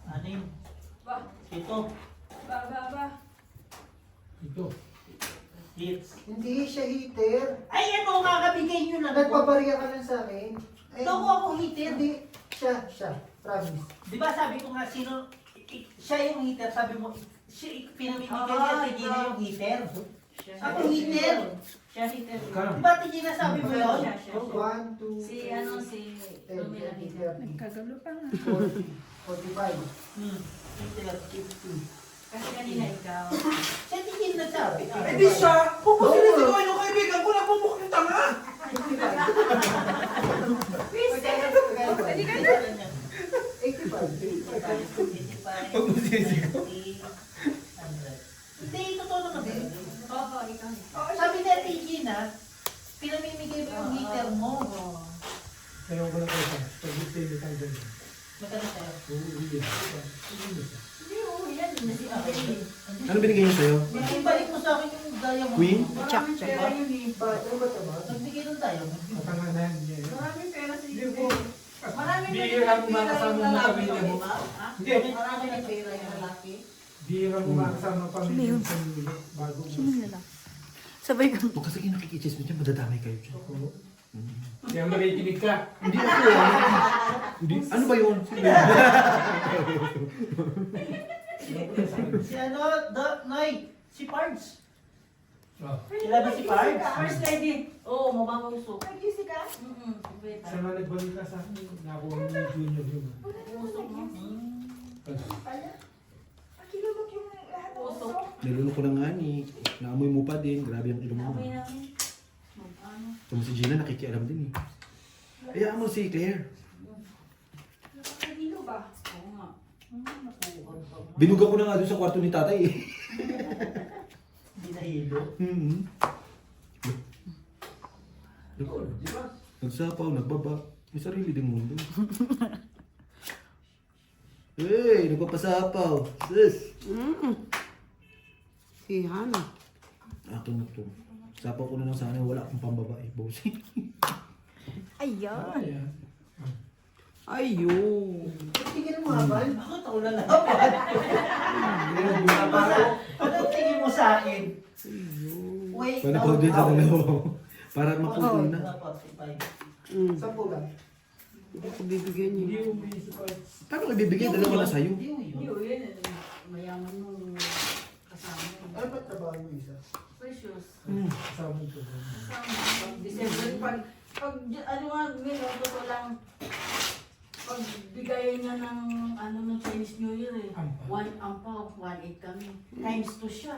Anim. Ba. Ito. Ba. Ito. Hits. Hindi siya heater. Ay, ano, kakabigay nyo lang. Nagpapariya ka lang sa akin. Ay, Ito ako heater. Hindi. Siya. Promise. Di ba sabi ko nga, siya yung heater, sabi mo, pinamimigay niya Tigina yung heater. Ako heater. Siya heater. Di ba Tigina sabi mo yun? Siya. 1, 2, Si ano, si Lumila heater. 30, Nagkagalo pa nga. 40, 45, Heater. 50. Kasi kanina ikaw. Siya Tigina nagsabi. Eh di siya! Pupusilin si Koy yung kaibigan ko na bumuk yung tanga! Pwede ka na. 85. Hindi, totoo naman din. Oo, ikaw. Sabi ni Tigina, pinamimigay mo yung heater mo. Kaya ko lang kayo sa pag-ibig tayo tayo dyan. Magkano tayo? Uuwi. Hindi, oo, yan. Nasi Ano binigay niya sa'yo? Ibalik mo sa akin yung diamond. Queen? Maraming pera yun eh. Ano ba ito ba? Nagbigay ng diamond. Matanga na yan. Maraming pera si Hindi po. Maraming Bihira mo makasama mo sa pamilya mo. Hindi. Marami ng pera yung lalaki. Bihira mo makasama ang pamilya mo sa pamilya. Bago mo. Sino nila? Sabay ka. Huwag kasi kayo nakikichismis mo dyan, madadamay kayo dyan. Kaya makikinig ka. Hindi ako. Hindi. Ano ba yun? Sino yun? Si ano, Noy, si Pards. Oh. Kilala si Pards? First lady. Oo, mabang usok. Nag-easy ka? Wait. Siya nga nagbalik ka sa akin. Nakuha mo yung junior yun. Usok mo. Akilabak yung lahat ng Usok. usok. Niluloko na nga ni. Naamoy mo pa din. Grabe ang ilong mo. Amoy namin. Ano? Kung si Gina nakikialam din eh. Hayaan mo si Claire. Nakakahilo ba? Oo nga. Binuga ko na nga doon sa kwarto ni tatay eh. Hindi nahilo. Nagsapaw, nagbaba. May sarili ding mundo. Hey, nagpapasapaw. Sis. Si Hana. Akin na to. Sapaw ko na lang sana. Wala akong pambabae. Bossy. Ayan. Ayan. Ayun. Tingin mo habal? Ako, taon na laban. Anong tingin mo sa akin? Wait, Paano pa din sa dalawa? Para maputo na. Sa pula. Hindi ko bibigyan Hindi niya. mo sa parts. Paano ko ibibigay? Dalawa na sa'yo. Hindi mo Hindi, yun. yun. Mayaman mo kasama mo. Ano ba trabaho mo isa? Precious. Kasama ito. Pag December, pag ano nga, Milo, totoo lang, pag bigayan niya ng ano ng Chinese New Year eh, Ampao. 1.8 kami. Times 2 siya.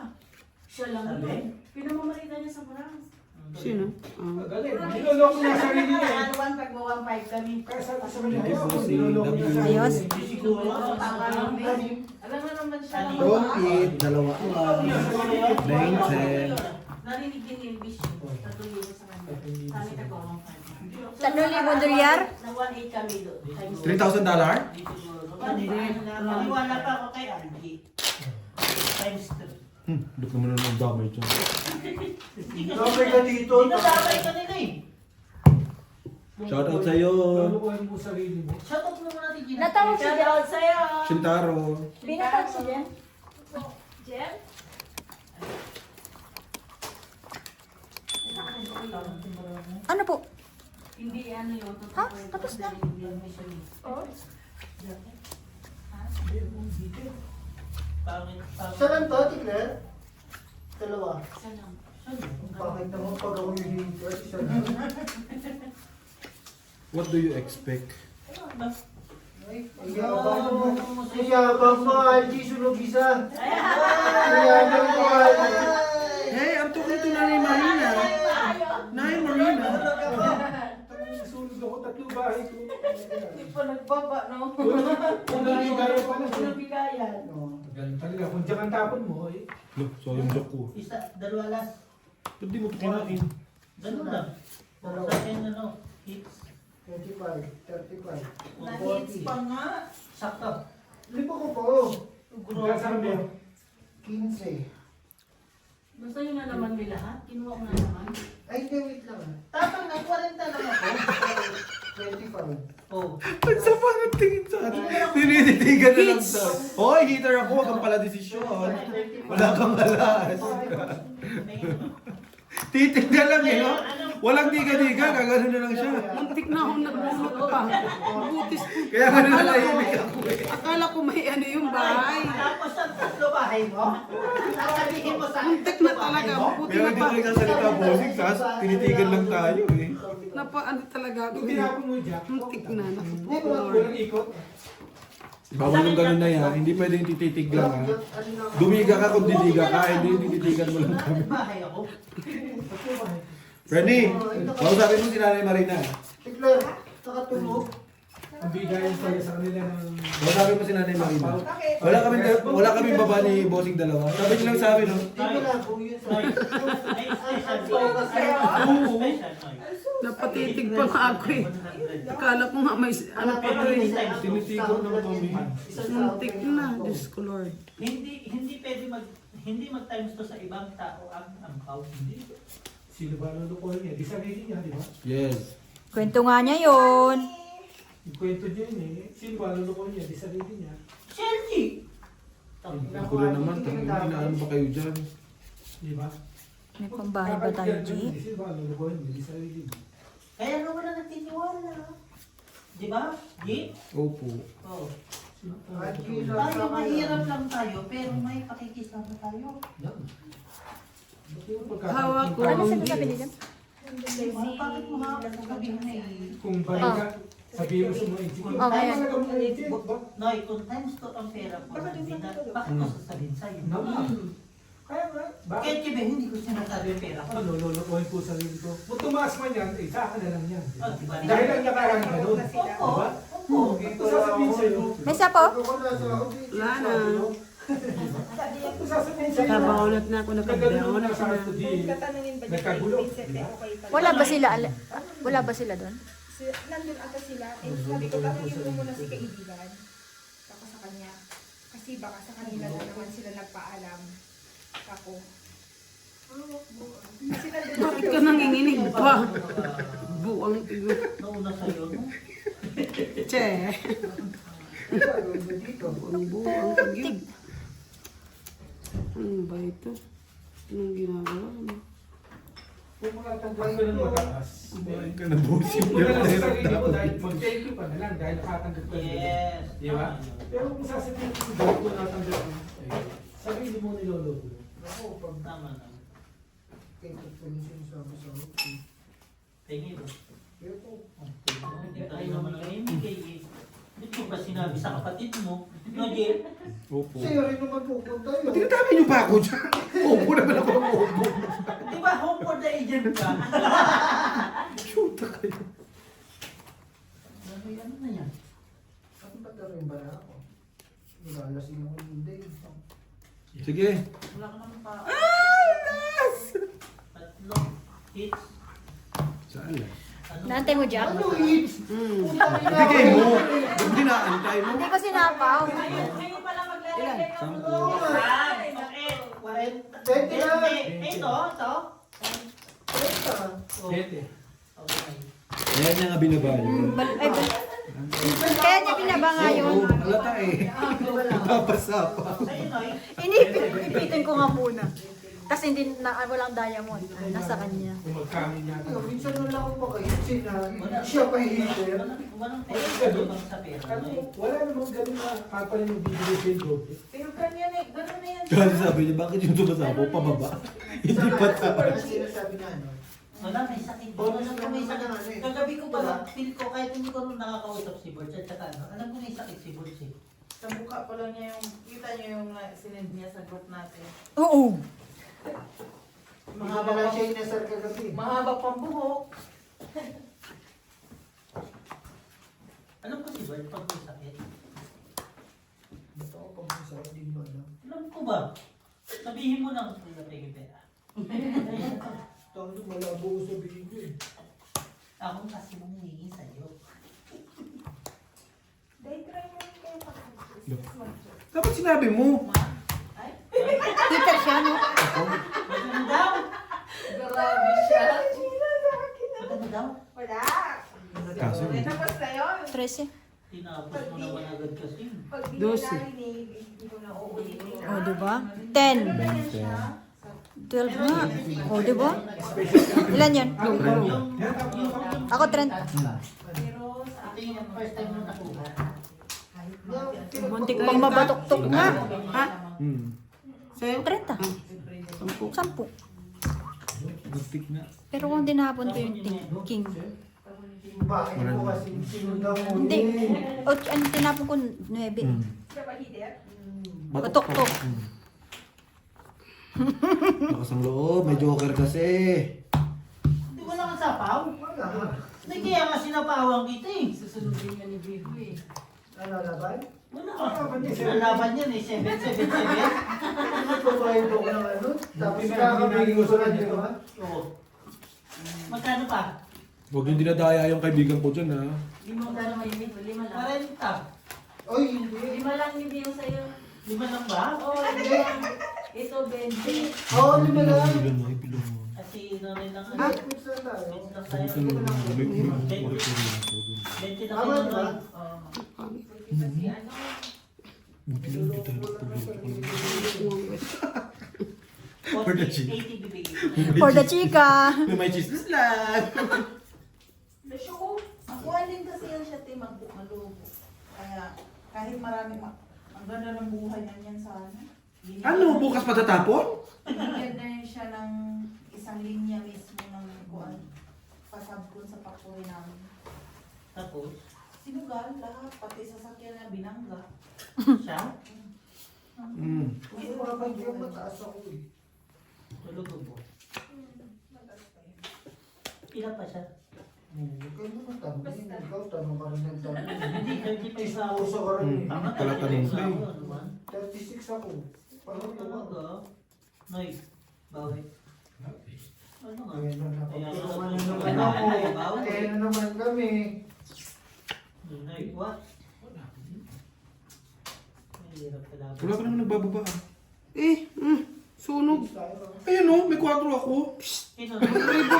Siya lang Sabi? yun. Pinamamalita niya sa France. Sino? Ah. Galing. Niloloko niya sarili niya eh. Ano, pag 1.5 kami. Kaya sabi sa kanya, Thank you, bossy. niloloko niya sarili niya. Ayos. Hindi siguro. Tama lang, babe. Alam mo naman siya. Don't eat. Dalawa. 9, 10. Narinig din ni Elvis. Tatuloy ko sa kanya. Kami taga 1.5. 3,000 dolyar? Na 1.8 kami doon. Times $3,000? Maniwala pa ako kay Angie. Times 2. Duk naman na ng damay dyan. Kapag ka dito. Dinadamay ka nila eh. Shout out sa'yo. Lolokohin mo sarili mo. Shoutout mo muna natin. Natawag si Shout Jen. out sa'yo! Shintaro. Binatawag si Jen. Jen? Ano po? Hindi ano yun. Ha? Tapos na. Oh? Isa lang to, Tigler? Dalawa. Sana. Bakit naman pag ako yung heater? Isa lang. What do you expect? Ay, ang yabang mo. Ang yabang mo, Algie, sunog isa. Ang yabang mo, Algie. Hey, I'm talking to Nanay Marina. Nanay Marina. Nasunog ako, 3 bahay ko. Hindi pa nagbaba, no? Unang bigayan pa na. Unang bigayan. Ganun talaga. Kung diyan ang tapon mo, eh. Look, so yung joke ko. Isa, dalawa last. Ba't di mo ito kinain? Ganun lang. Dalawa. Sa akin ano, hits. 25, 35, Na-hits 40. pa nga. Sakto. Lipo ko po. Hanggang sa kami. 15. Basta yun na naman may lahat. Kinuha ko na naman. Ay, hindi, wait lang ah. Tapang na, 40 lang ako. 25. Oh. Ang sama ng tingin sa atin. Tinititigan na lang daw. Hoy, hitter ako. Wag kang pala desisyon. Wala kang alas. Titignan lang eh, no? Walang diga-diga. Kagano na lang siya. Muntik na akong nagbulot pa. Butis ko. Kaya nga nalalahimik ako eh. Akala ko may ano yung bahay. Tapos ang tatlo bahay mo? Sasabihin mo sa akin, Muntik na talaga. Buti Kaya na hindi pa. tayo kasalita bossing. Sas, tinitigan lang tayo eh. Ano talaga ako. Kung tinapon mo Jack, Muntik na. Naku po, Hindi ko Lord. walang ikot. Bawal yung ganun na yan. Hindi pwedeng tititig lang ha. Dumiga ka kung didiga ka. Hindi tititigan mo lang kami. bahay ako. Frenny, kausapin mo si Nanay Marina. Tikler, nakatulog. Ang bigayan sa'yo sa kanila ng... Kausapin mo si Nanay Marina. Wala kami baba ni bossing dalawa. Sabi niyo lang sa amin, no? Hindi ko lang po yun sa... Napatitig pa nga ako eh. Akala ko nga may ano pa to eh. Tinitigan lang kami. Muntik na. Diyos ko Lord. Hindi pwede hindi mag-times to sa ibang tao ang ampaw. Hindi. Sino ba lulukuhin niya? Di sarili niya, di ba? Yes. Kwento nga niya yun. Yung kwento niya yun eh. Sino ba lulukuhin niya? Di sarili niya. Chelsea! Ako na naman. Inaano ba kayo dyan? Di ba? May pambahay ba tayo, G? Sino ba lulukuhin niya? Di sarili niya. Kaya nga wala nagtitiwala. Di ba? Di? Opo. Oh. Angie, Tayo mahirap lang tayo, pero may pakikisama tayo. Hawak ko. Ano sinasabi niya dyan? Bakit mo nga sabihin na Kung balik ka, sabihin mo sa mga agent. Oh, kaya. Talaga mga agent, ba? Noy, kung times to ang pera ko, bakit ko sasabihin sa'yo? Naman. Kaya nga, bakit? Kahit kibe, hindi ko sinasabi yung pera ko. Ano, lulukuhin po sarili ko. Kung tumaas man yan, eh, sa akin na lang yan. Oh, di ba? Dahil ang nakarang ka doon. Opo. Diba? Opo. Ito sasabihin sa'yo. May isa po? Wala na. Ito sasabihin sa'yo. Kabaunat na ako Nagkagulo nakabaunat na na. sa study. Nagkagulo. Diba? Wala ba sila doon? Nandun ata sila. Eh, sabi ko, tanongin mo muna si kaibigan. Ako sa kanya. Kasi baka sa kanila na naman sila nagpaalam. Ako. Kasi nandun Bakit ka nanginginig pa? Buang tigo. Nauna sa'yo, no? Che. Buang buang tigyog. Ano ba ito? Anong ginagawa mo? Kung makatanggap ka ng mataas. Kumain ka na bossing. Kung wala sa sarili mo dahil mag-thank you pa na lang dahil nakatanggap ka nila. Yes. Di ba? Pero kung sasabihin ko dahil kung nakatanggap mo, eh, sarili mo niloloko. Tama na. Tingin mo. Hindi tayo naman nangyayimigay eh. Hindi ko ba sinabi sa kapatid mo? No, Jill? Opo. Sa'yo rin naman pupunta yun. Tinatabi niyo pa ako dyan. Opo naman ako ng opo. Di ba home for the agent ka? Shoot kayo. Ano na yan? Bakit ba taro yung bala ako? Nilalasing ako hindi. Sige. Wala ka naman pa. Tatlo. Hits. Saan lang? Ano? Naantay mo, Jack? Ano hits? Bigay mo. Ba't dinaantay mo? Hindi ko sinapaw. Ilan? Sampo. Ito. Pwede. Kaya niya nga binabayo. Kaya niya binaba nga yun. Oo, halata eh. Napapasa pa. Ipitin ko nga muna. Tapos hindi na walang diamond. Nasa kanya. Kung magkamin niya. Minsan na lang ako makaisip na siya pa hihitir. Walang pera sa pera. Wala namang ganun na kapal yung bibigay sa iyo. Pero ganyan eh, gano'n na yan. Kasi sabi niya, bakit yung sumasapo pababa? Hindi pa taas. Ang sinasabi na ano? Wala, may sakit. May sakit. Kagabi ko pa, feel ko kahit hindi ko nung nakakausap si Bert at saka alam ko may sakit si Bert eh. Sa mukha pa lang niya yung, kita niyo yung sinend niya sa group natin. Oo. Mahaba lang siya inasar kagabi. Mahaba pang buhok. Alam ko si Bert pag may sakit. Ba't ako pang masarap din mo alam? Alam ko ba? Sabihin mo lang kung napigil pera. Tawag malabo ko sabihin ko eh. Ako kasi mong hihingi sa'yo. Dahil try mo rin kayo pag-assist. Dapat sinabi mo. Peter siya, no? Maganda daw! Grabe siya. Maganda daw! Wala. Kaso, Tapos na yun. 13. Tinapos mo naman agad kasi. Pag di Dose. nila narinig, hindi ko na uulitin. O, diba? 10. 12 nga. O, diba? Ilan yun? Ako 30. Ito yung first time mo nakuha. Muntik pang mabatok-tok nga. Ha? Hmm. Sa'yo? 30. 10. Muntik na. Pero kung dinapon ko yung king. Bakit mo kasi sinundan mo? Hindi. O, ano tinapon ko? 9. Siya ba hider? Batok-tok. Lakas ang loob, may joker kasi. Hindi wala kang sapaw. Wala. Hindi kaya nga sinapawan kita eh. Susunodin niya ni Bigo eh. Ano laban? Wala ka. Ang laban yan eh, 777. Nagbabayad ako ng ano? Tapos kakabigay ko sa kanya ba? Oo. Magkano pa? Huwag yung dinadaya yung kaibigan ko dyan, ha? Magkano may Bigo? 5 lang. 40. Oy, hindi. 5 lang ni Bigo sa'yo. 5 lang ba? Oo, 5 lang. Ito, 20. Oo, lima lang. Bilang mo, bilang mo. Kasi namin lang Ah, ano. mix lang tayo. Mix lang Sabi tayo. ko na, may 20 na Tama, kayo di ba? Noy. Kasi ano, Buti lang kita. For the 40, cheese. 80 bibigay ko. For the chika. May chismis lang. Nakuha din kasi yan siya, te, malubo. Kaya, kahit marami, ang ganda ng buhay na yan sa ano. Ano, bukas patatapon? Binigyan na siya ng isang linya mismo ng kuan. Pasabkon sa pakuwi namin. Tapos, Sinugal lahat, pati sasakyan na binangga. siya, Hmm. Kasi mga bagyo mataas ako eh. tulog ko po. Ilan pa siya? Huwag kayo naman tanongin. Ikaw tanong ka rin ng tanong. Hindi, 35 na ako. Uso ka rin eh. Tama, Pala 35 tanong na ko eh. ako. Ano ba? 36 ako. Parang Ano tama. talaga? Noy, bawi. Ano nga? Ayan na Ayan, nakapagulungan na ano, naman ano, ako. bawi. Ayan na naman kami. Noy, what? Mahirap pala. Wala ka naman nagbababa. Eh, sunog. Ayun o, may 4 ako. Kino? Kino?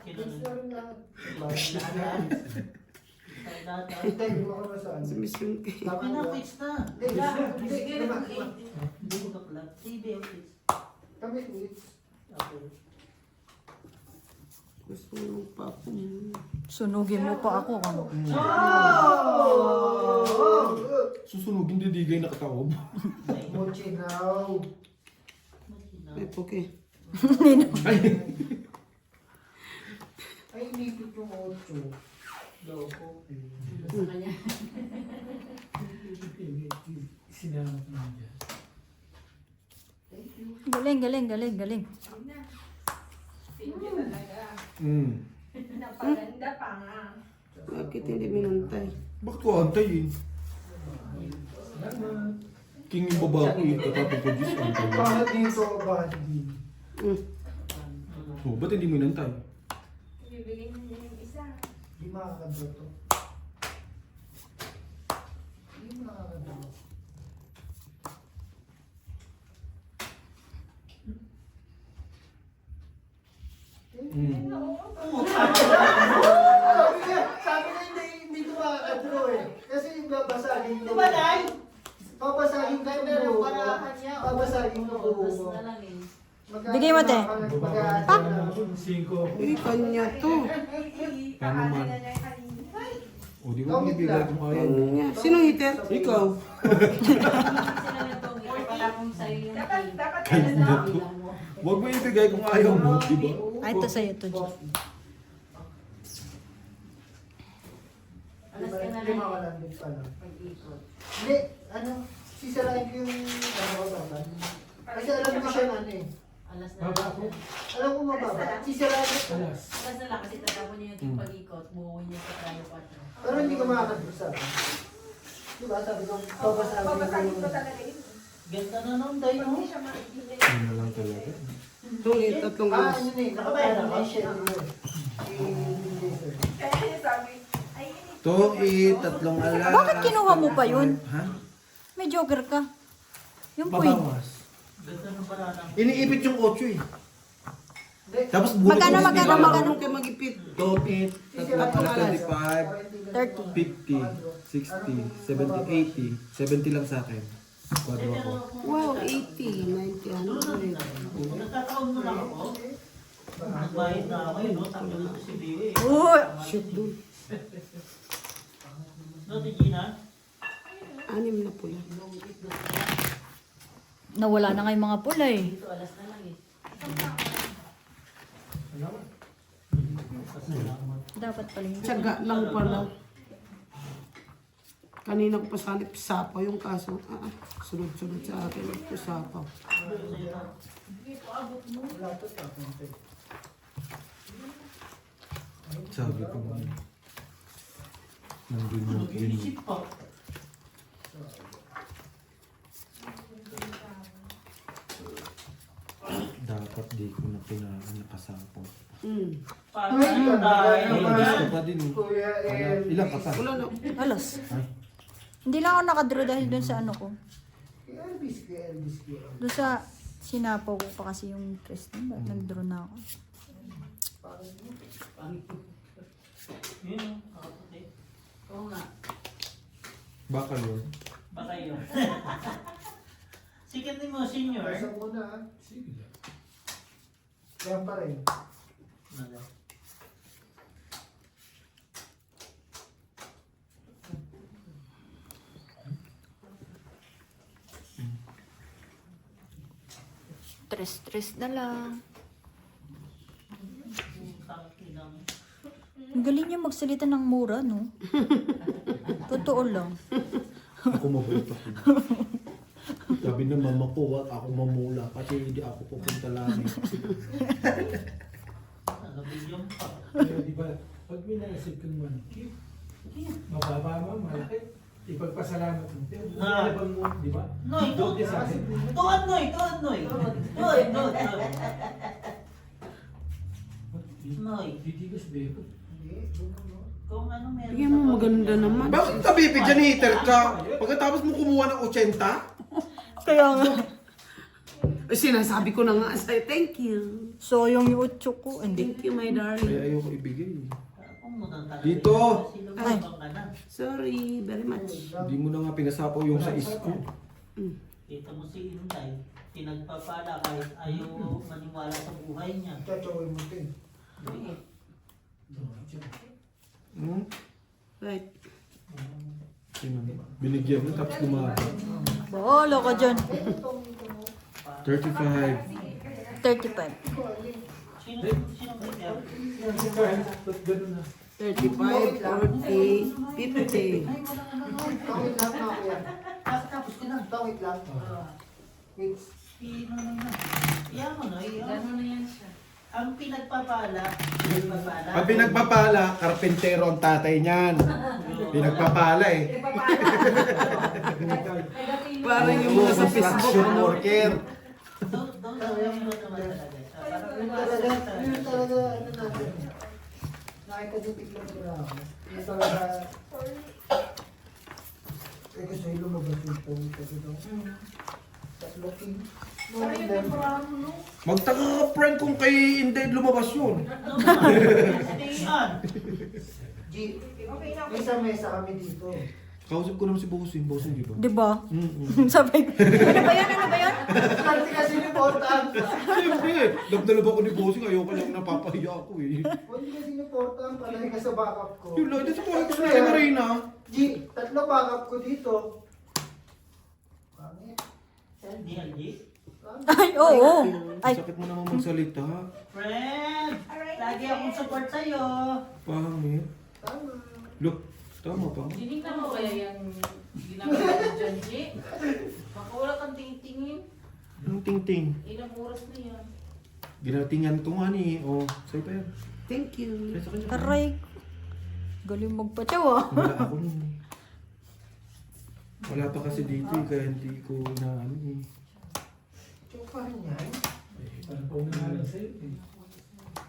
Yes na rin lahat. Lahat. Hindi, hindi mo ako nasaan. Si Miss yung... Tama Kino, ba? quits na. Hindi, hindi, naman. Hindi ko kapla. Sige, quits. Kami quits. Okay. Sunog pa ako. Sunugin mo pa ako. Ano? Susunugin, didigay na kataob. Mochinaw. Ay, okay. Ay, inipit yung 8. Loko. Sa kanya. Sinama ko lang dyan. Galing, galing, galing, galing. Thank you talaga. Hmm. Napaganda pa nga. Bakit hindi minantay? Bakit ko antay eh? King yung baba ko eh, tatapon ko Diyos, antay. Bakit dito ka ba? Hindi. Oh, ba't hindi mo inantay? Bibigyan niya yung isa. Di makakadro to. Di makakadro. Hmm. Sabi niya hindi ko makakadro eh. Kasi babasagin Di ko. ba, Nay? Babasagin ko Ganda ng parahan niya. Babasagin ko buo Bukas mo. na lang eh. Bigay mo, te. Pak! 5. Eh, kanya to. Paano man? Pakala na niya kanina. O, di ba bibigay kung ayaw mo? Kanya. Sinong hitter? Ikaw. Sila na to, ikaw pala kung sa'yo yung Dapat Kaya ano na na. to. Huwag mo ibigay kung ayaw mo, di ba? Ay, ito sa'yo, ito, G. Alas ka na Lima lang ka eh. lang din pala. Pag-ikot. Hindi, ano, sisirain ko yung ano. Kasi alam ko siya na ano eh. Alas na Baba lang. ako. Alam ko mababa. Sisirain ko. Alas. Alas na lang kasi tatapon niya yung pag-ikot. Buuin niya sa tayo 4. Pero hindi ko makakadro sa akin. Diba, sabi ko, babasagin ko Babasagin ko yung... talaga yun. Ganda na nung day mo. Hindi siya maintindihan. Yun na lang talaga. Tuloy, tatlong Ah, oras. yun eh, nakapaya na siya. Kaya niya sabi, ay ini. Toki, 3 alas. Bakit kinuha mo pa yun? Ha? May joker ka. Yung point. Babawas. Ganda ng parang. Iniipit yung 8 eh. Tapos buhay Magkano, ko, magkano, di ba? magkano? Kayo magipit. Don't eat. Tatlo, 25, 30. 50, 60, 70, 80. 70 lang sa akin. Kwadro ako. Wow, 80, 90, 100. Nagkataon mo lang ako. Nagbayad na ako yun, no? Tapos na si Bibi. Uy! Shoot dun. No, Gina? 6 na pula. Nawala na nga yung mga pula eh. Dapat pala yun. Tiyaga lang pala. Kanina ko pa sana pisapaw yung kaso. Sunod-sunod sa akin. Pisapaw. Sabi ko nga. Nandun yung yun. Isip pa. Dapat di ko na nakasapo. Paano tayo? Gusto pa din. Kuya El. Ilang ka pa? Wala na. Alas. Hindi lang ako nakadraw dahil doon sa ano ko. Kuya Elvis, Kuya Elvis, Kuya Elvis. Doon sa sinapaw ko pa kasi yung Kristen. Ba't nag-draw na ako? Yun, kakaputi. Oo nga. Baka yun. Baka yun. Sikat mo, senior. Isa muna ha. Sige lang. Yan pa rin. Stress na lang. Ang galing niya magsalita ng mura, no? Totoo lang. Ako mabait ako. Sabi ng mama ko, wag ako mamula kasi hindi ako pupunta lang. Pero di ba, pag may naisip kang manikip, mababa mo, malaki, ipagpasalamat mo. Pero nalabang mo, di ba? Noy, Doon din sa akin. tuwan, Noy. Noy. Titigos, bebo. Kung ano meron Bigyan mo maganda naman. Bakit ka bibigyan ni hater ka? Pagkatapos mo kumuha ng 80? Kaya nga. Sinasabi ko na nga sa'yo, thank you. So, yung utso ko, hindi. Thank you, my darling. Kaya ayoko ibigay. Dito. Dito. Ay. Sorry, very much. Hindi mo na nga pinasapaw yung sa isko. Kita mo si Inday. Pinagpapala kahit ayaw maniwala sa buhay niya. Chachawin mo din. Hmm? Right. Sino? Binigyan mo tapos lumaban. Bahala ka dyan. 35. 35. Sino kaya? Ba't ganun na? 35, 40, 50. Tawid lang na kuya. Tapos ko na. Tawid lang. Wait. Sino naman? Iyan mo, Noy. Gano'n na yan siya. Ang pinagpapala. Ang pinagpapala, karpentero ang tatay niyan. Pinagpapala eh. Parang yung mga sa Facebook, Construction ano? worker. Yun talaga, ano natin. Nakikadutik lang ko na ako. Yun talaga. Eh gusto yung lumabas yung phone kasi daw. That's looking. Magtaka ka friend kung kay Inday lumabas yun. G, may sa mesa kami dito. Kausap ko naman si Bossing. Bossing, di ba? Di ba? Mm-mm. Sabi ko, ano ba yan? Ano ba yan? Kasi kasi important. Siyempre, nagdalab ako ni Bossing. Ayoko lang napapahiya ako eh. Hindi kasi important. Palagi ka sa backup ko. Yun lang, dito ko gusto na kay Marina. G, 3 backup ko dito. Pangit. Ay, oo. Ay, Sakit mo naman magsalita. Friend! Lagi akong support sa'yo. Pangit. Tama. Look, tama pa. Dinig mo kaya yung ginagawa mo dyan, G? Baka wala kang tingin-tingin. Anong ting-ting? Ilang oras na yan. Ginatingan to nga ni. Oh, sa'yo pa yan. Thank you. Kaya sa kanya. aray. Galing magpatyaw ah. Wala ako nun eh. Wala pa kasi dito eh, kaya hindi ko na ano eh. Chupahan yan. Parang paunahan sa'yo eh.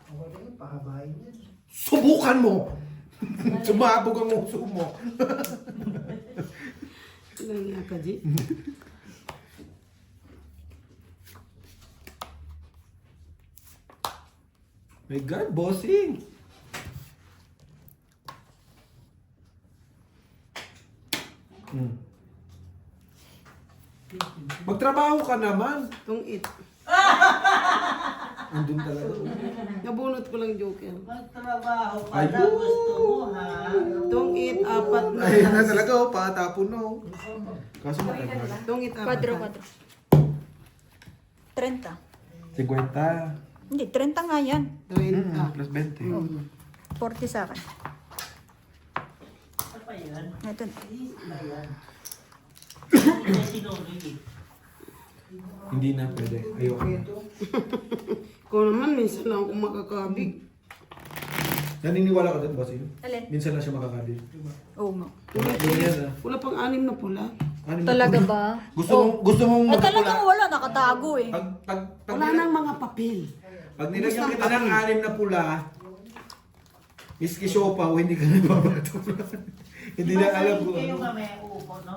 Ako na yun, pahabain yan. Subukan mo! Sumabog ang uso mo. Ilang nga ka, G? My God, bossing! Magtrabaho ka naman. Tungit. Andun talaga. Nabunot ko lang joker. Magtrabaho ka na, Ayun. gusto mo ha? Tungit, apat na. Ayun na talaga, oh, patapon na. Oh. Kaso matagal. Tungit, apat. Kwadro, na. kwadro. 30. 50. Hindi, 30 nga yan. 30. Plus 20. 40 sa akin. Ano pa yan? Ito. Is na yan. Hindi sinunod eh. Hindi na pwede. Ayoko. Ikaw naman, minsan lang ako makakabig. Naniniwala ka doon, bossing? Alin? Minsan lang siya makakabit. Oo nga. Wala yan ah. Wala pang 6 na pula. Ano na- Talaga ba? Gusto mong Eh talagang wala, nakatago eh. Pag Wala nang mga papel. Pag nilagyan kita ng 6 na pula, miski siopaw, hindi ka nababato. Hindi na alam ko. Kayo nga may upo, no?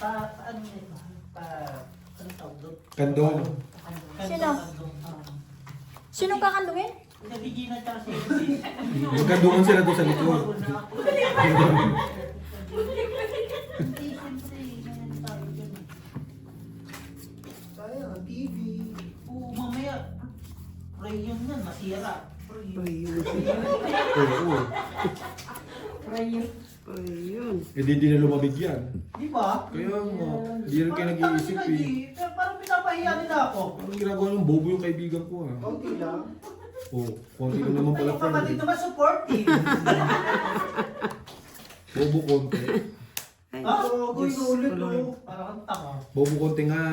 Ano yun? Ano tawag doon? Kandong. Sino? Sinong kakandungin? Sabi Gina tsaka si Lucy. Magkandungan sila doon sa likod. Hindi, siyempre, ganyan tayo dyan eh. Tayo, ang TV. Oo, mamaya, rayon yan, masira. Rayon. Ayun. Oo. Ayun. Eh di na lumabig yan. Di ba? Kaya nga, hindi rin kayo nag-iisip eh. Parang pinapahiya nila ako. Parang ginagawa ng bobo yung kaibigan ko ah. Konti lang. Oo, konti ko naman pala Yung kapatid friend. naman supportive. Bobo konti. Ay, Ah, Ako, Diyos inulit ko, Lord. ko. parang ang tanga. Bobo konti nga.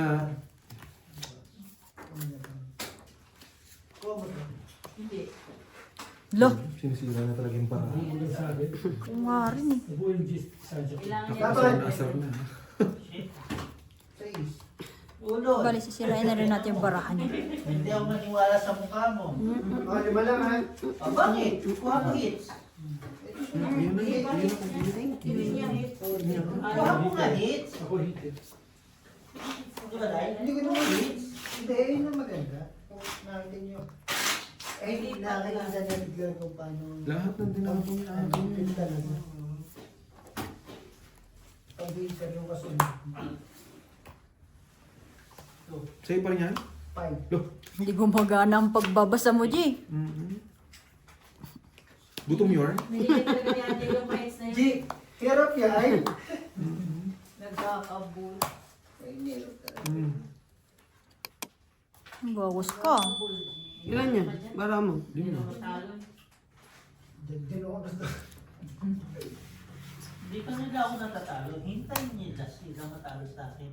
Hindi. Lo, Sinisira na talaga yung paraan. Ano lang sabi? kung nga rin eh. Nabuo yung gist sa joke. Asar na asar na. Shit. 6. Ulo. Bali, sisirain na rin natin yung barahan niya. Hindi ako maniwala sa mukha mo. Oh, 5 lang ha. Ah, bakit? Kuha mo hits. Ayun na, ayun na. Kuha mo nga hits. Ako hitit. Di ba, Day? Hindi ko naman hits. Hindi, yun ang maganda. Kung nakita nyo. Eh, nakakita na bigla kung paano. Lahat ng tinapong natin. Yun talaga. Pag-iisan yung kasunod. Sa'yo pa rin yan? 5. Hindi gumagana ang pagbabasa mo, G. Gutom yun? Binili talaga ni Ate yung price na yun. G, hirap yan. Nagkakabul. Ay, hirap talaga. Bawas ka. Ilan yan? Bara mo. Lima. Dagdag ako na. Hindi pa nila ako natatalo. Hintayin nila sila matalo sa akin.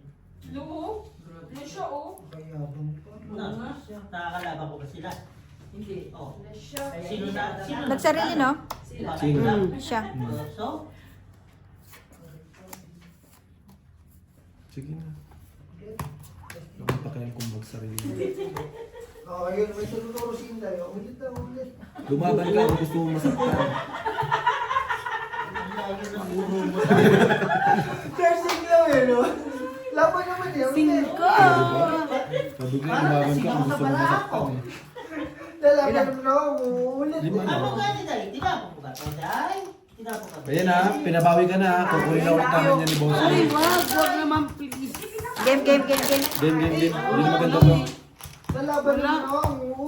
Luho? Ano siya, oh? Kayabang pa. Nakakalaban ko ba sila? Hindi. Oh. Ano siya? Sino na? Sino na? Nagsarili, no? Sila. Sino? Siya. So, Sige na. Nakapakain kong magsarili. Oh, yun, may tuturo si Inday. Oh, ulit na, ulit. Lumaban ka kung gusto mo masaktan. ang layo ng uro mo. Nursing lang eh, no? Laban naman eh. Ulit. Sabi ko lumaban ka kung gusto mo masaktan eh. Lalaban naman ako. Ulit. Lima na. Ano ka ni Day? Tinapon ko ba ito, Day? Tinapon ka ba? Ayan na, pinabawi ka na. Kukunin na ulit namin yan ni Boss. Ay, wag naman please. Game. Game. Hindi na maganda to. Lalaban naman ako.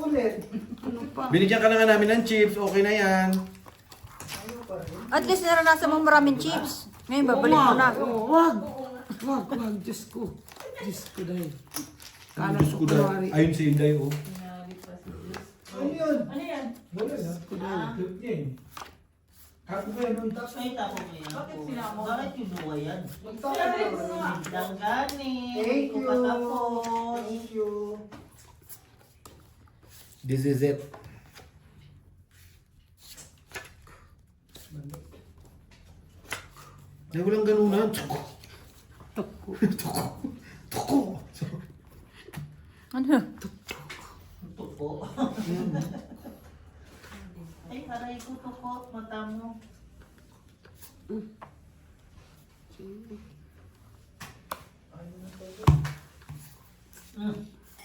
Ulit. Ano pa? Binigyan ka na nga namin ng chips, okay na yan. Ayaw pa rin. At least naranasan mo maraming chips. Ngayon, babalik mo na. Wag. Wag. Diyos ko. Diyos ko dahil. Kala Diyos ko ko dahil. kunwari. Ayun si Inday oh. Ano yun? Ano yan? Wala na. Trip niya eh. Ako ba yun? Tapos may tapon mo yan. Bakit sinama? Bakit yung luwa yan? Magtaka na. Lang gani. Thank Kung you. patapos. Thank you. This is it. Ay, walang ganunan. Tuko. Tuko. Ano? Tuko. Ay, aray ko tuko. Mata mo.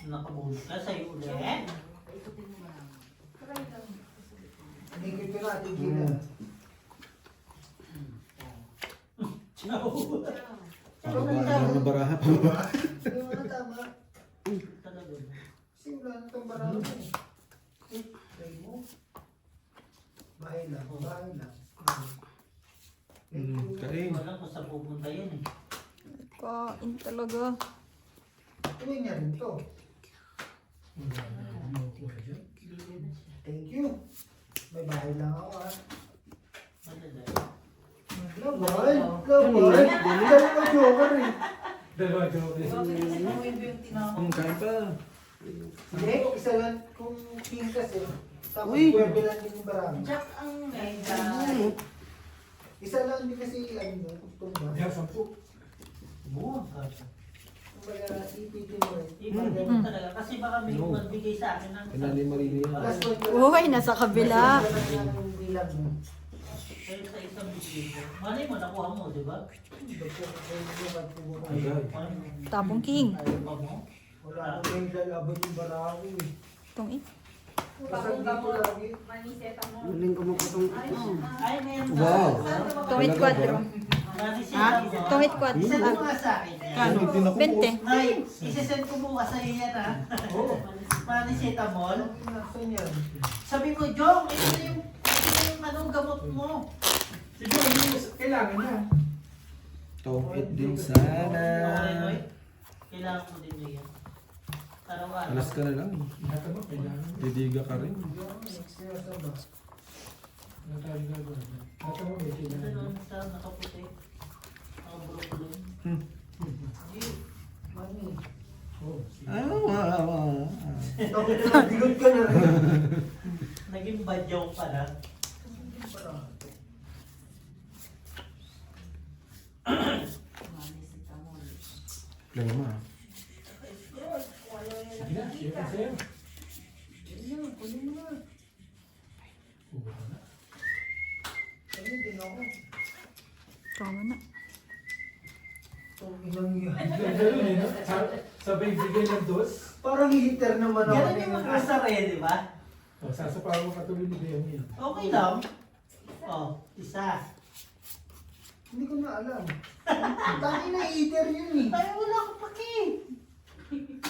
Nakabulog ka sa'yo ulit. Tigil ko na, tigil na. Pababa ng baraha. Yung ano tama. Talaga. Kasi wala na itong barang mo. Try mo. Bahay lang, bahay lang. Kain. Wala kung saan pupunta yan eh. Kain talaga. Tuloy niya rin to. Thank you. May bahay lang ako ha. Labay! Labay! Dalawa joker eh. Dalawa joke. Kain pa. Hindi, kung isa lang, kung king kasi, tapos Uy. pwede lang din yung barang. Jack ang mega. Isa lang din kasi, ano, tumba. Yan, 10. Buwan ka. Kumbaga, ipitin mo rin. Ibagay mo talaga. Kasi baka may No. magbigay sa akin ng... Kailan ni Maria? Last one ko. Uy, nasa kabila. Ang bilang mo. Pero sa isang bigay mo. Malay mo, nakuha mo, di ba? Tapong king. Ayaw pa mo. Wala nang may lalaban yung barang eh. Itong it. Basta dito lagi. Maniseta mo. Muling kumukutong ito. Ay, meron ka. Wow. Tungit 4. Nanisita mo. Tungit 4. Isend mo nga sa akin yan. Kano? 20. Nay, isesend ko bukas sa iyo yan ha. Oo. Manisetamol. Nasaan yan? Sabi mo, Jong, ito yung anong gamot mo. Siguro, kailangan niya. Tawid din Okay, sana. Noy. Kailangan mo din yan. Araw-araw. Alas ka na lang. Lahat mo, kailangan. Didiga ka rin. Sinasaba. Lahat mo, may Ito kailangan. nun sa nakaputi. Ang broccoli. Mami. Oh, Tapos na, bigot ka na rin. Naging badyaw pala. Lema. sige na, share ka sa'yo. Ano din ako? Tama na. Itong inang yan. Ganun eh, no? Sabay bigay ng dos. Parang heater naman ako. Ganun yung mga sare, di ba? O, sasapawan mo katuloy ni Beyong yan. Okay lang. Oh, isa. Hindi ko na alam. Tangi na heater yun eh. Ay, wala akong paki.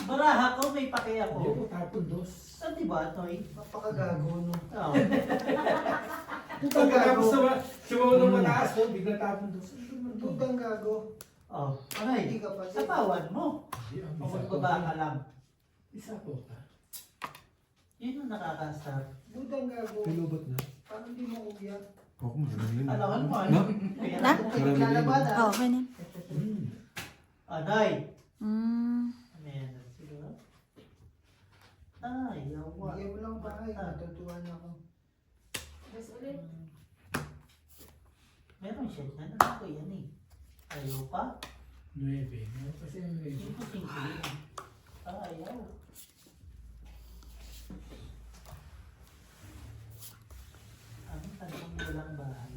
Baraha ko, may paki Hindi ako. ko tapon dos. Ah, di ba, Toy? Napakagago no. Oo. Pagkatapos Gago. sumawa ng mataas ko, bigla tapon dos. Tutang gago. Oh, Hindi ay, ka pa. sapawan mo. Hindi, ang O isa ko. magbaba ka lang. Isa ko ka. Yun yung nakakasar. Tutang gago. Pinubat na. Parang di mo umiyak. Ako, marami yun. Alam mo, Na? Kaya Na? kung Marami kayo din. lalaban, Oh, okay na. Aday. Mm. Amen. Siguro. Ay, yawa. Bigyan mo lang bahay. Natutuwa na ako. Bas ulit. Meron siya dyan. Ano ko yan eh. Ayaw pa. 9. No? Kasi ang 9. Hindi ko singkilin. Ayaw. Ano talagang walang bahay?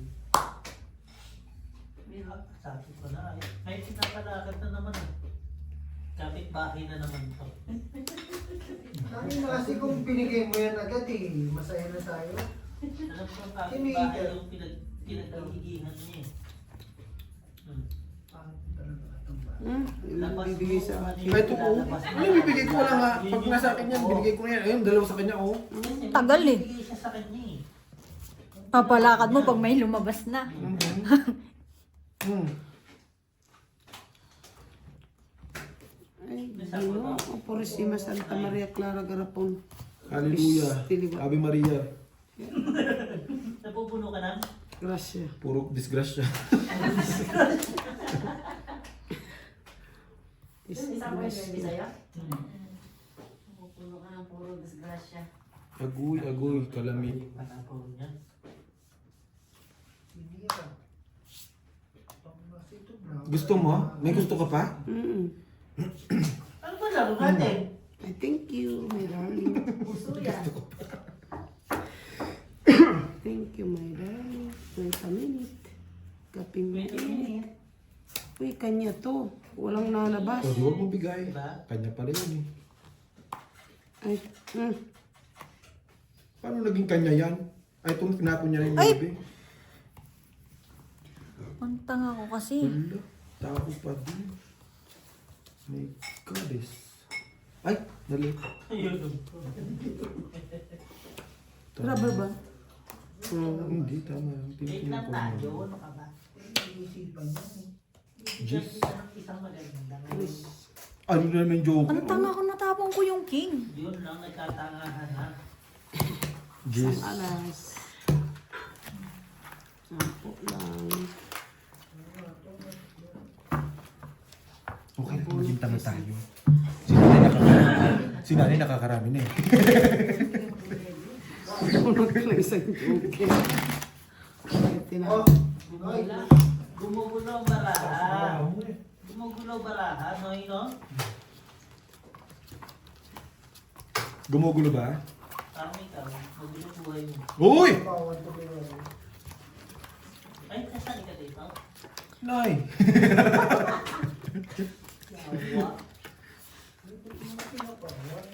Sabi ko na ay. May pinapalakad na naman eh. Kapit bahay na naman to. Tangi na kasi kung binigay mo yan agad eh. Masaya na tayo. Alam ko kapit bahay yung pinag-iigihan niya eh. Pangit talaga itong bahay. Yun ang bibigay sa akin. Kahit ako, ano yung bibigay ko lang ha? Pag nasa akin yan, binigay ko na yan. Ayun, dalawa sa kanya, oh. Tagal eh. Bigay siya sa kanya eh. Papalakad mo pag may lumabas na. Ay, Dino, o Purisima Santa Maria Clara Garapon. Hallelujah. Tiliwa. Ave Maria. Napupuno ka na? Gracia. Puro disgrasya. Isang pwede yung Bisaya? Pupuno ka ng puro disgrasya. Agoy, agoy, kalami. Panapon niya. Hindi ka. Pangmas ito, bro. Gusto mo? May gusto ka pa? Ano ba laro natin? I thank you, my darling. Puso yan. Thank you, my darling. Wait a minute. Kaping minute. Uy, kanya to. Walang nalabas. O, di huwag mo bigay. Diba? Kanya pala yun eh. Ay, Paano naging kanya yan? Ay, itong tinapon niya rin yung Ay! gabi. Ang tanga ko kasi. Wala. Tao pa din. My goddess. Ay, dali. Rubber ba? Hindi, tama. Wait Tinitingnan lang ko tayo. naman. Ano ka ba? Jeez. Isang maganda. Ano na naman yung joke? Ang tanga ko, natapon ko yung king. Yun lang, nagkatangahan ha. Jeez. Isang alas. 10 lang. Okay, maging tanga tayo. Si nanay nakakarami na eh. Puno ka lang isang joke. Oh, ay, Gumugulo ang baraha. Gumugulo ang baraha, no? Gumugulo ba? Parang ikaw, magulo buhay mo. Uy! bawal to be ready. Ay, nasaan ka dito? Nay!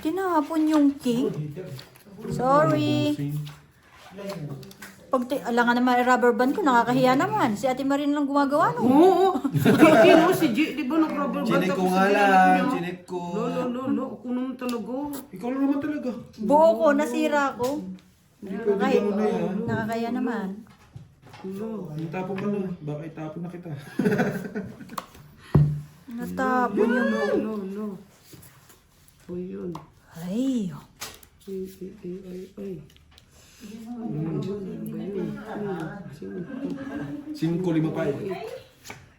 Tinapon yung king. Sorry. Pag alangan naman rubber band ko, nakakahiya naman. Si Ate Marin lang gumagawa no. Oo. Kino si G, di ba nag-rubber band Chinek ko tapos nga sinilip lang. niya? Chinek ko. Lolo, ako naman talaga. Ikaw lang naman talaga. Buo ko, nasira ko. Hindi pwede gano'n na yan. Nakakaya naman. Itapon ka na. Baka itapon na kita. Natapon yung... No. O yun. Ay. Ay. Singko 5-5.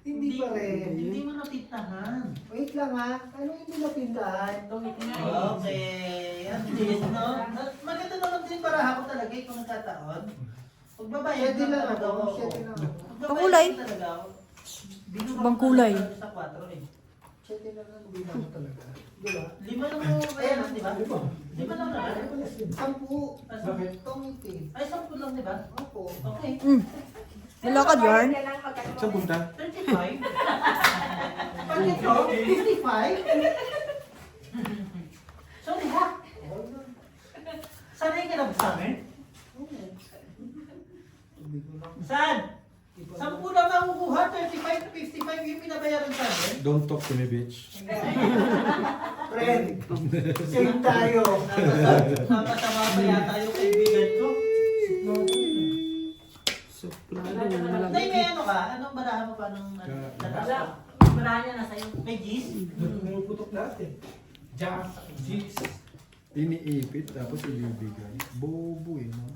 Hindi pa rin. Hindi mo natintahan. Wait lang ha. Ano hindi napintahan? Okay. Ang bilis, no? Maganda naman din baraha ko talaga kung nagkataon. Pagbabayad Siyete lang talaga ako. ako. Siyete lang ako. Pagbabayad Kakulay. talaga ako. Binubak Ibang ko kulay. talaga Sa 4 eh. Siyete lang ang bilang mo talaga. Di ba? 5 lang mo kaya di ba? 5 lang naman. 10. Bakit? Tongiti. Ay, 10 lang, di ba? Opo. Okay. Wala ka, Yarn? Saan punta? 35. Pag ito, 55. Sorry ha. Sanay ka na ba sa amin? Saan? 10 lang nakukuha, 35 to 55 yung pinabayaran sa amin. Don't talk to me, bitch. Friend. Same tayo. Napasama pa yata yung kaibigan ko. Suplado, Nay, malaki. may ano ka? Anong baraha mo pa nung Wala. Barahan niya na sa'yo. May gis? Pumuputok lahat eh. Jack, jigs. Iniipit tapos ibibigay. Bobo eh, no?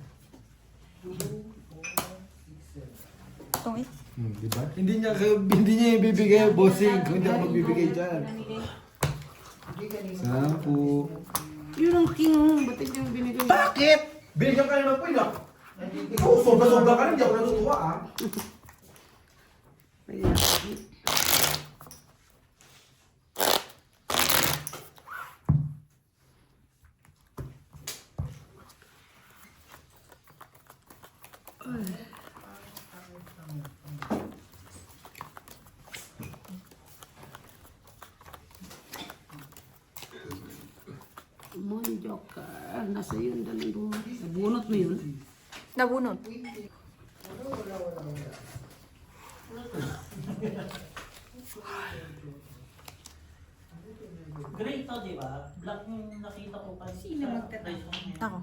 Itong Diba? Hindi niya ibibigay, bossing. Kung hindi ako magbibigay dyan. Hindi kanina. 10. Yun ang king mo. Ba't hindi yung binigay? Bakit? Binigyan ka na ng pila. Ikaw, sobra-sobra ka rin. Hindi ako natutuwa, ah. Kaya, Monjoker. Nasa yun, dalawang nabunot mo yun. nabunot. Gray to, di ba? Black yung nakita ko pa. Sino magtatapos? Ako.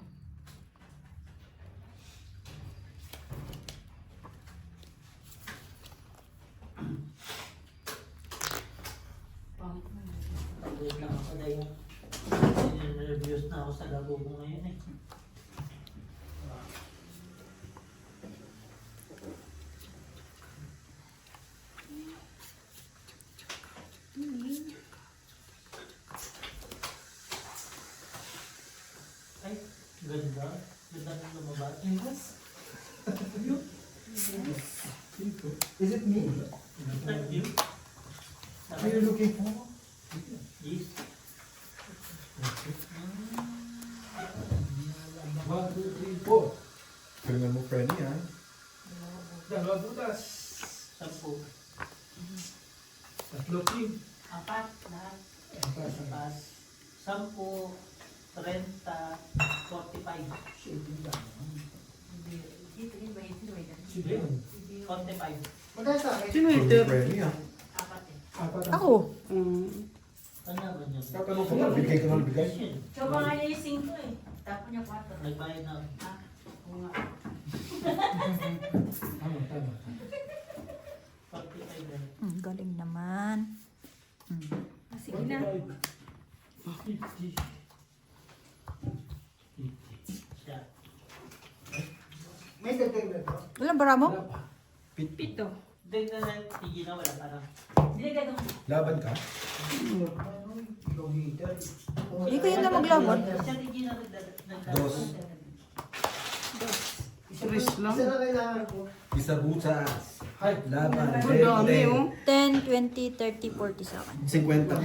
Wait lang ako dahil nervous na ako sa labo mo ngayon eh. Ay, ganda. Ganda ng lumabas. Is it me? Thank you. Are you looking for? Yes. 1, 2, 3, 4. Galingan mo, friendly, ha? Dalawa butas. 10. Tatlo king. 4 lahat. Apat. Pas. 10, 30, 45. Shading lang. Si Leon. Konti 5. Magkano sa akin? Sino hater? Apat eh. Apat ang- Ako. Ano ba niya? Tatanong ko ba, bigay ka ng bigay? Tsaka nga niya yung 5 eh. Tapos niya 4. Nagbayad na ako. Tama. 45 na. Galing naman. Sige na. 50. Siya. May dagdag na to. Ilan bara mo? Wala pa. Pito. Dahil na lang, tigil na wala parang. Laban ka? Ikaw heater. Hindi kayo na maglaban. Siya tigil na Dos. Chris lang. Isa na kailangan ko. Isa butas. Ay, Laban. Ang dami oh. 10, 20, 30, 40 sa akin. 50 ka.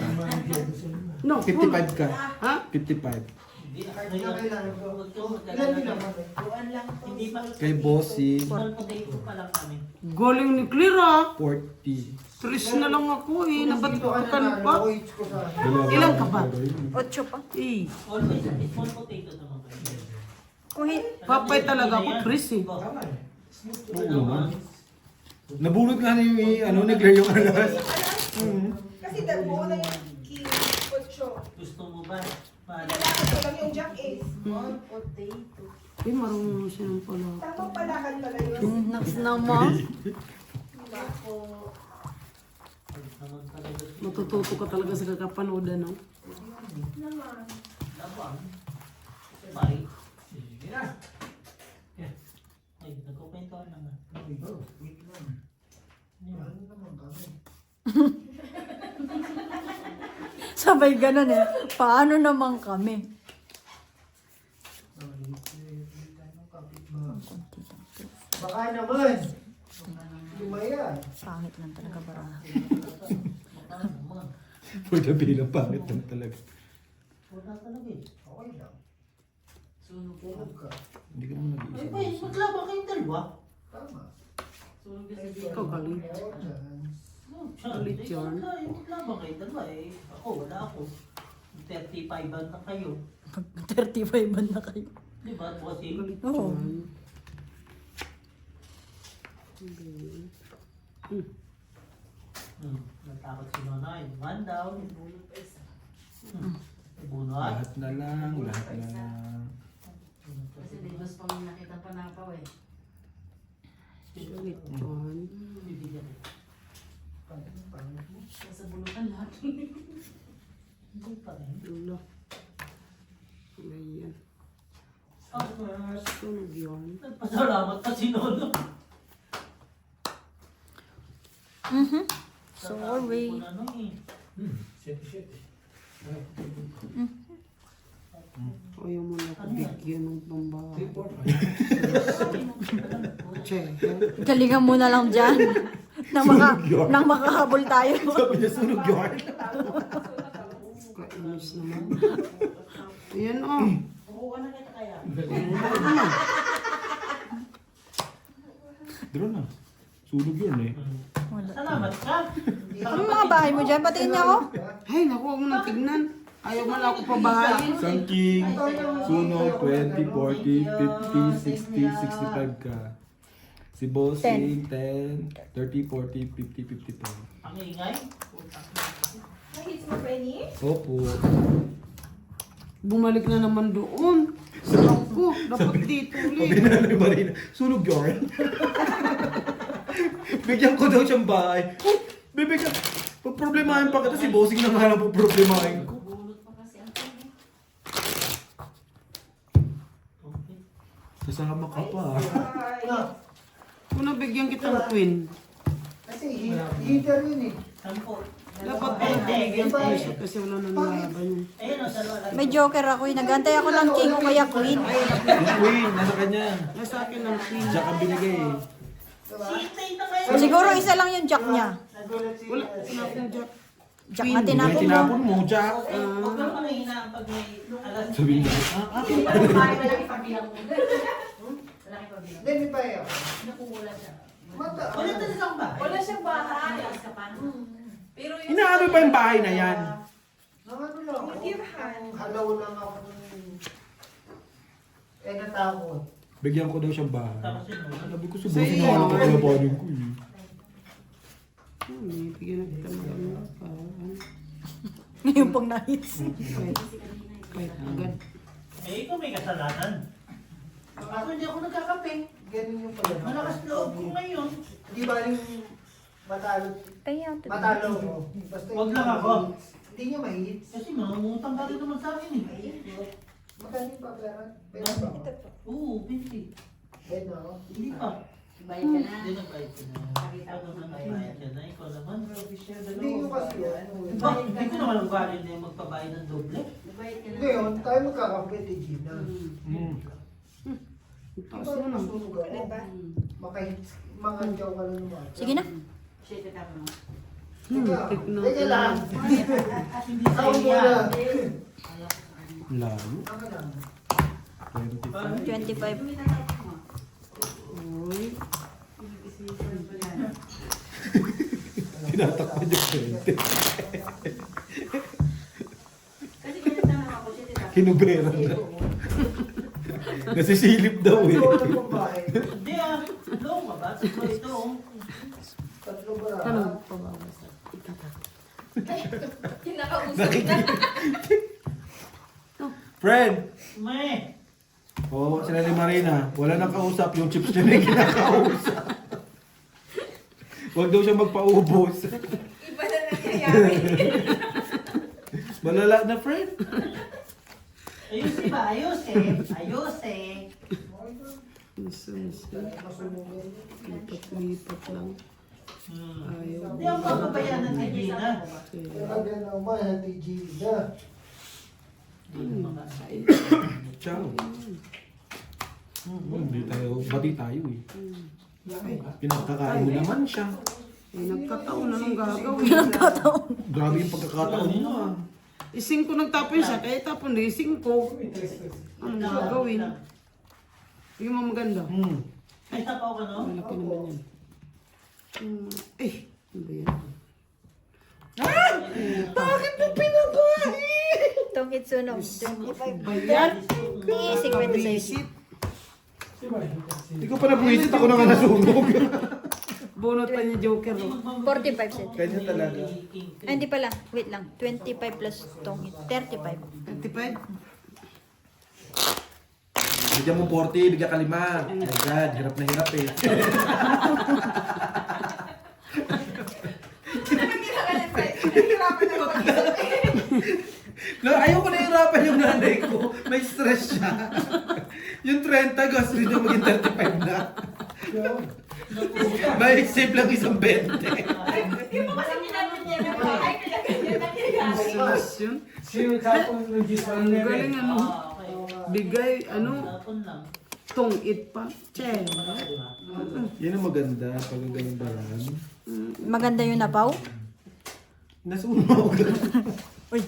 No, 55 ka. Ha? 55. Hindi na Isa na kailangan ko. Huwag kang Ilan din magkalala. naman eh. Hindi pa. Kay Bossy, Small potato pa lang kami. Galing ni Clear 40. Chris na lang ako eh. Dito ka Nabatukan na, pa. ako hits ko sa... Ilan ka ba? 8 pa. Eh. Always, small potato naman kayo. Kung Papay talaga ako, Chris eh. Tama eh. Oo naman. Nabulot nga ni, ni Claire yung alas. Kasi buo na yung key 8. Gusto mo ba? Para Kailangan ko lang yung jack is. Eh, marunong siya ng pala. Tamang palakad pala yun. Naks naman. naman talaga siya. Matututo ka talaga sa kakapanood, ano? Naman. Labang. Bye. Sige na. Ay, nagkukwentuhan naman. Oh, wait lang. Ano naman kami? Sabay ganun eh. Paano naman kami? Baka naman. Lumaya. Pangit lang talaga bara. Baka naman. Pwede bilang pangit lang talaga. Wala talaga eh. Okay lang. Sunog Tulog ka. Hindi ka naman Ay, nag-iisip. ba, maglaba kayong dalawa. Tama. Sunog kasi Ikaw galing. Ayaw dyan. Ulit yun. Maglaba kayong dalawa eh. Ako, wala ako. 35 na kayo. 35 man na kayo. Di ba, bossing? Oo. Natakot si Nonoy. One down. Bunot. Lahat na lang, lahat na lang. Kasi di mas pang nakita pa napaw eh. Galit yun. Bibigyan ko. Sa bulutan lahat. Hindi pa rin. Dulo. Ayan. Ah, Sunog yun. nagpasalamat pa si Nono. Sorry. Natakot ko na nun eh. 7-7. Ay, Ayaw mo na ako bigyan ng pambahay. 3-4. Che. Galingan mo na lang dyan. nang makahabol tayo. Sabi niya, sunog yun. Kainis naman. Ayan oh. Kukuha na kita kaya. Drone na. Sunog yun eh. Salamat ka. Ano mga bahay mo dyan? Patingin niya ako. Ay, naku, huwag mo nang tignan. Ayaw mo na ako pabahayin. Sangking, sunog, 20, 40, 50, 60, 65 ka. Si Bossing, 10, 30, 40, 50, 55. Ang ingay. Nakits mo, Penny? Opo. Bumalik na naman doon. Sarap ko. Dapat dito Sabi ulit. na ni Marina, sunog yun. Bigyan ko daw siyang bahay. Oh, bibigyan. Pagproblemahin pa kita, si Bossing na nga lang pagproblemahin ko. Bulot pa kasi ang pwede. Okay. Kasama ka pa. Kung nabigyan kitang queen, Kasi heater yun eh. Sampo. dapat pala binigyan ko siya kasi wala nang laban yun. Ayun o, dalawa lang. May joker ako eh. Nagantay ako ng king o kaya queen. Yung queen, nasa kanya. Nasa akin ang queen. Jack ang binigay eh. Sintay na kayo. Siguro isa lang yung jack niya. Nagulat si... Wala akong jack. Jack na Yung tinapon mo. tinapon mo, Jack. Huwag kang mahina pag may alas. Sabi niya, Malaki pabilang mo. Malaki pabilang. Hindi, may bahay ako. Nakukulat siya. Mata. Wala talagang ba? Wala siyang bahay. Mataas ka pa. Pero yung... inaano pa yung bahay na yan. Nang ano lang ako. Tirahan. Halaw lang ako. Eh, natakot. Bigyan ko daw siyang bahay. Tapos yun, Sabi ko, subusin naman ako kalabanin ko eh. May bigyan na kita maganda pa. Ngayon pang nahits. Kahit agad. eh, ikaw may kasalanan. Ako hindi ako nagkakape. Ganun yung pala. Malakas loob ko ngayon. Di ba yung matalo? Kaya, Matalo mo. Basta Wag yung lang ako. Hindi niya mahit. Kasi mangungutang ka rin naman sa akin eh. Magkano yung paperan? Pwede ba ako? Oo, 20. Pwede na ako. Hindi pa. Bayad ka na. Hindi nagbayad ka na. Ano naman nagbayad ka na? Ikaw naman. Hindi yung kasi yan. Bakit? Hindi ko naman ang value na yung magpabayad ng doble. Bayad ka na. Ngayon, tayo magkakapit ni Gina. Ang taas Ikaw na lang. masunog ako. Diba? Makadyaw ka lang naman. Sige na. Shit, ito mo. Teka lang. Hindi Ako sa'yo muna. yan. Layo. Ako lang. 25. 25. Uy. Tinatakbo niya 20. Kasi ganito na ako, shit, ito. Kinubrera na. Nasisilip daw eh. Ito lang yung bahay. Hindi ah. Low ka ba? Ito. Tatlo ba? Ano? Pabawas. Ikatak. Kinakausap na. Friend! May. Oo, sila ni Marina. Wala nang kausap. Yung chips niya na yung kinakausap. Huwag daw siya magpaubos. Iba na nangyayari. Malala na, friend. Ayos ba? Ayos eh. Ayos eh. Masunog yan. Lipat-lipat lang. Ayaw. Hindi ako papabayanan kay Gina. Talaga naman, Ate Gina. Ciao. Hindi tayo, bati tayo eh. Pinagkakain mo naman siya. Eh, nagkataon na nung gagawin. Grabe yung pagkakataon mo ah. Ising ko nagtapon siya, kaya tapon na ising ko. Anong gagawin? Yung mga maganda. Ay, tapaw ka no? Malaki naman yan. Ano ba yan? Bakit mo pinagawa Tungkit sunog. 25. Bayan? Iisig kwento sa isip. Hindi ko pa nabuhisit ako na nga nasunog. Bunot pa niya Joker. 45 cents. Kanya talaga. Ay, hindi pala. Wait lang. 25 plus tungkit. 35. 25? Bigyan mo 40, bigyan ka 5. Oh my God, hirap na hirap eh. Nahihirapan na ako. Ayaw ko na hirapan yung nanay ko. May stress siya. Yung 30, gusto rin niya maging 35 na. May save lang isang 20. Hindi mo kasi ginamit niya ng bahay, kaya ganyan nangyayari. Mas yun? Sino tapong nag-gis Ang galing ano? Bigay ano? Tungit pa. Che. Yan ang maganda pag ganyan ba yan. Maganda yung napaw. Nasunog. Uy.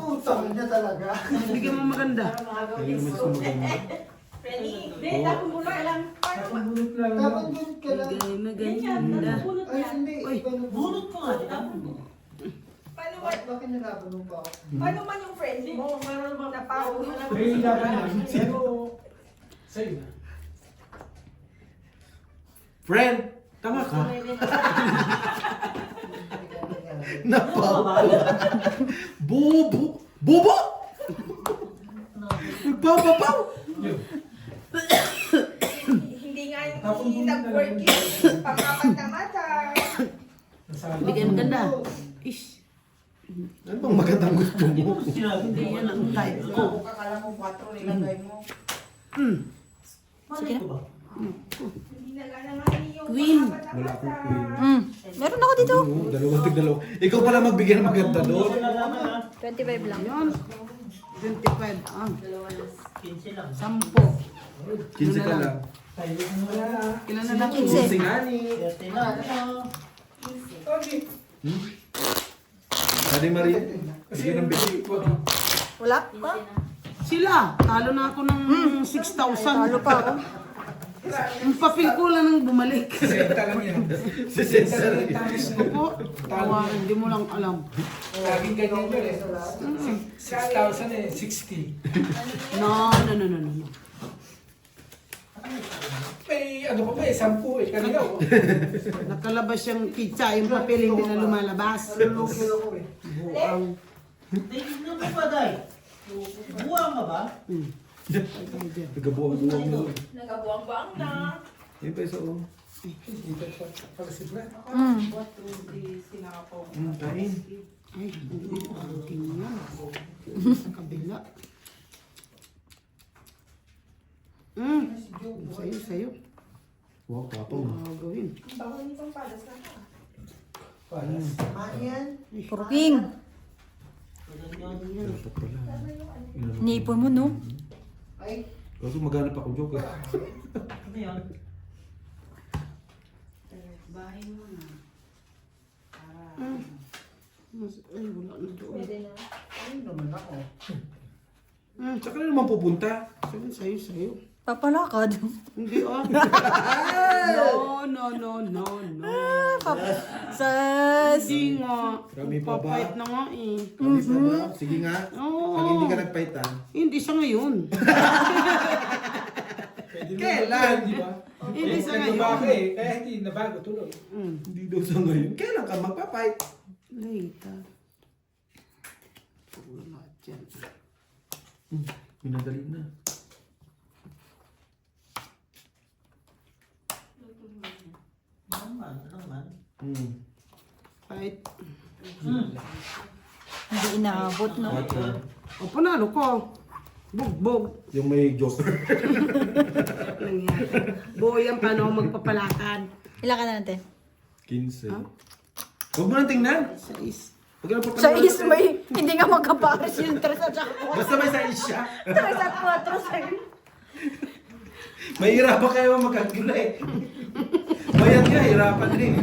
Utang niya talaga. Bigyan mo maganda. Ayun naman sa maganda. Hindi, tapon mo na lang. Bunot lang. Tapos yun ka lang. Bigay na ganda. Bunot Ay, yan. hindi. Uy. Iba na Bunot ko nga, di ba? Bakit nalaban mo pa ako? Paano man yung friend mo? Meron bang napaw? May laban lang. Pero, sa'yo na. Friend, tama ka. Napaw. Bubo. Bubo! Nagpapapaw! Hindi nga yung nag-work yung pangkapat na mata. Bigyan mo ganda. Ish. Ano bang magandang gusto mo? Hindi yan ang type ko. Akala mo 4 nilagay mo. Malay ko ba? Hindi na nga yung Queen. pangkapat na Wala mata. akong queen. Meron ako dito. Oo, dalawa, tig-dalawa. Ikaw pala magbigay ng maganda doon. 25 lang. Yan. 25. 15 lang. 10. 15 ka lang. Tayo mo na. Ilan na lang? 15. Singani. 30 lang. Sabi Maria, bigyan ng bigay. Wala pa? Sila. Talo na ako ng 6,000. Talo pa ako. Ang papel ko lang nang bumalik. Senta lang yan. Sisensya lang. Opo, tawaran, hindi mo lang alam. Laging ganyan yun eh. 6,000 eh, 60. No. May ano pa ba eh, 10 eh, kanina oh. Nakalabas yung pizza, yung papel hindi na lumalabas. Nalulukil ako eh. Buang. Tingnan mo ba, Day? Buwang ka ba? Nagabuang-buang mo. Nagabuang-buang na. Yun pa isa oh. Dito pa, pag sibla. Kain. Ay, hindi. Tingnan. Sa kabila. Sa'yo. Wow, tapang. Gawin. Ang bango nitong palas na to. Palas. Ayan. Puro king. Dapat pala. Niipon mo, no? Ay, Kaso maghanap ako joke eh. ano yun? Bahay mo na. Ay, wala na doon. Pwede na. Ayun naman ako. Saka na naman pupunta. Sa'yo. Papalakad. Hindi No. Sas. Hindi nga. Kami pa ba? Papait na nga eh. Kami pa ba? Sige nga. Oo. Pag hindi ka nagpaitan. Hindi sa ngayon. Kailan? Di ba? Hindi sa Nagbabago ngayon. eh, kaya hindi nabago tuloy. Hindi daw sa ngayon. Kailan ka magpapait? Later. Wala dyan. Minadali na. Naman. Kahit. Hindi inaabot, no? O, panalo ko. Bugbog. Yung may joker. Nangyari. Boyang paano ako magpapalakad. Ilan ka na natin? 15. Huwag mo nang tingnan. Sais. Huwag ka nang Sa papalaman. is may, hindi nga magkapares yung 3 at saka 4. Basta may size siya. 3 at 4 sa'yo. Mahirapan kayo magkalkula eh. Bayan nga, hirapan rin.